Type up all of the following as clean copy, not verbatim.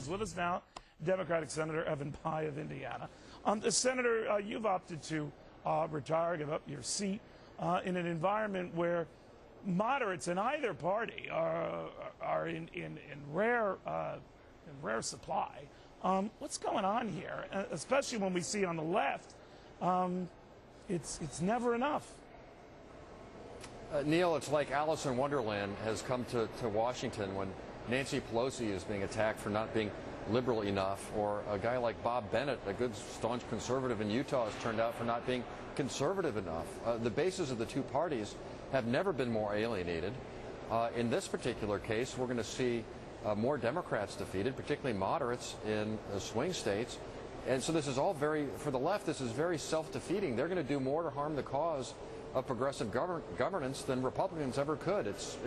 is with us now, Democratic Senator Evan Bayh of Indiana. Senator, you've opted to retire, give up your seat in an environment where moderates in either party are in rare supply. What's going on here? Especially when we see on the left, it's never enough. Neil, it's like Alice in Wonderland has come to Washington when Nancy Pelosi is being attacked for not being liberal enough, or a guy like Bob Bennett, a good staunch conservative in Utah, has turned out for not being conservative enough. The bases of the two parties have never been more alienated. In this particular case, we're going to see more Democrats defeated, particularly moderates in swing states. And so this is all for the left, this is very self-defeating. They're going to do more to harm the cause of progressive governance than Republicans ever could. It's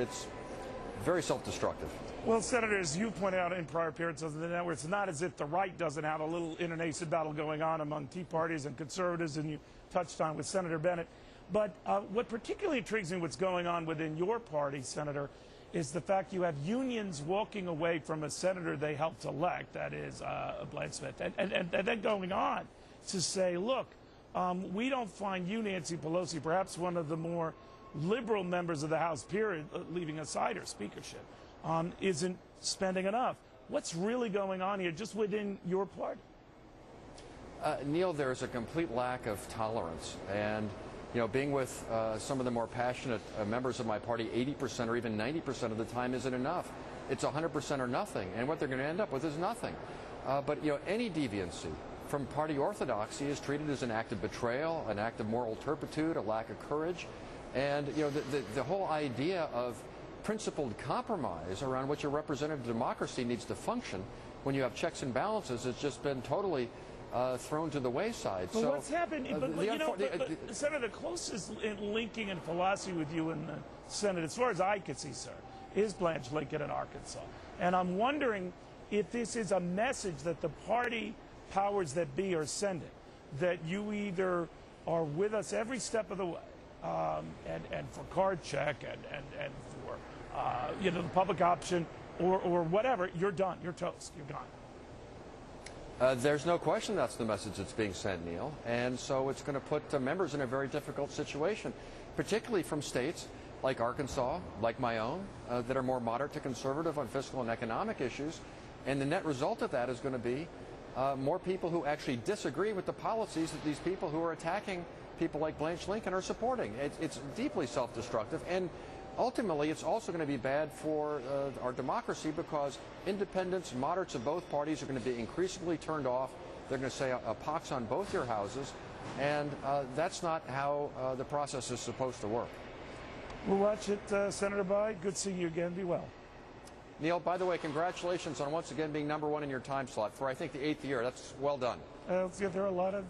very self-destructive. Well, Senator, as you pointed out in prior appearances on the network, it's not as if the right doesn't have a little internecine battle going on among Tea Parties and conservatives, and you touched on with Senator Bennett. But what particularly intrigues me, what's going on within your party, Senator, is the fact you have unions walking away from a senator they helped elect, that is Blanche Smith, and then going on to say, look, we don't find you, Nancy Pelosi, perhaps one of the more liberal members of the House, period, leaving aside her speakership, isn't spending enough. What's really going on here just within your party? Neil, there's a complete lack of tolerance. And, you know, being with some of the more passionate members of my party 80% or even 90% of the time isn't enough. It's 100% or nothing. And what they're going to end up with is nothing. But, you know, any deviancy from party orthodoxy is treated as an act of betrayal, an act of moral turpitude, a lack of courage. And, you know, the whole idea of principled compromise around which a representative democracy needs to function when you have checks and balances has just been totally thrown to the wayside. But so what's happened? Senator, the closest linking in philosophy with you in the Senate, as far as I can see, sir, is Blanche Lincoln in Arkansas. And I'm wondering if this is a message that the party powers that be are sending, that you either are with us every step of the way, and for card check and for you know, the public option or whatever, you're done, you're toast, you're gone. There's no question that's the message that's being sent, Neil, and so it's going to put members in a very difficult situation, particularly from states like Arkansas, like my own, that are more moderate to conservative on fiscal and economic issues, and the net result of that is going to be more people who actually disagree with the policies that these people who are attacking people like Blanche Lincoln are supporting. It's deeply self-destructive, and ultimately it's also going to be bad for our democracy, because independents, moderates of both parties are going to be increasingly turned off. They're going to say a pox on both your houses, and that's not how the process is supposed to work. We'll watch it, Senator Bayh. Good seeing you again. Be well. Neil, by the way, congratulations on once again being #1 in your time slot for, I think, the 8th year. That's well done. Yeah, there are a lot of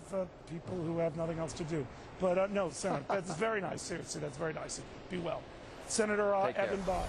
people who have nothing else to do. But no, Senator, that's very nice. Seriously, that's very nice. Be well. Senator Evan Bayh.